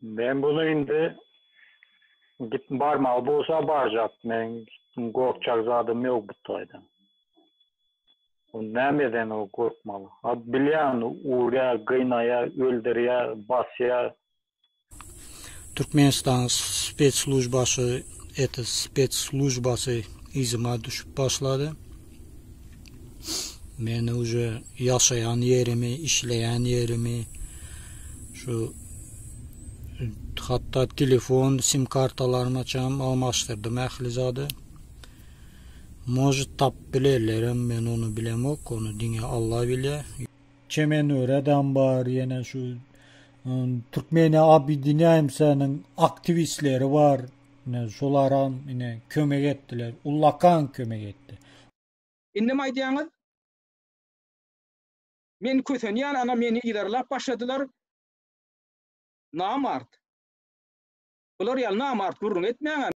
Ben bunu indi git barmalı bolsa baracak. Men korkacak zadım yok bu toydan. O nämeden o korkmalı? Bilýän urya, gynaya, öldürýär, basýar. Türkmenistan spetsslujbası izime düşüp başladı. Men уже yaşayan yerimi, işleyen yerimi, şu hatta telefon, sim kartalarımı açam almaştırdım ählizadı. Может tap bilerlerim, men onu bilemok, onu dine Allah bile. Çemen öğreden var, yine şu Türkmeni Abidinämsenin aktivistleri var. Şolaran yine kömek ettiler. Ullakan kömek etti. Innem aýdýaňyz? Men kösenýän ana meni ilerlap başladylar. Namart. Bular ýaly namart gurrun etmeýän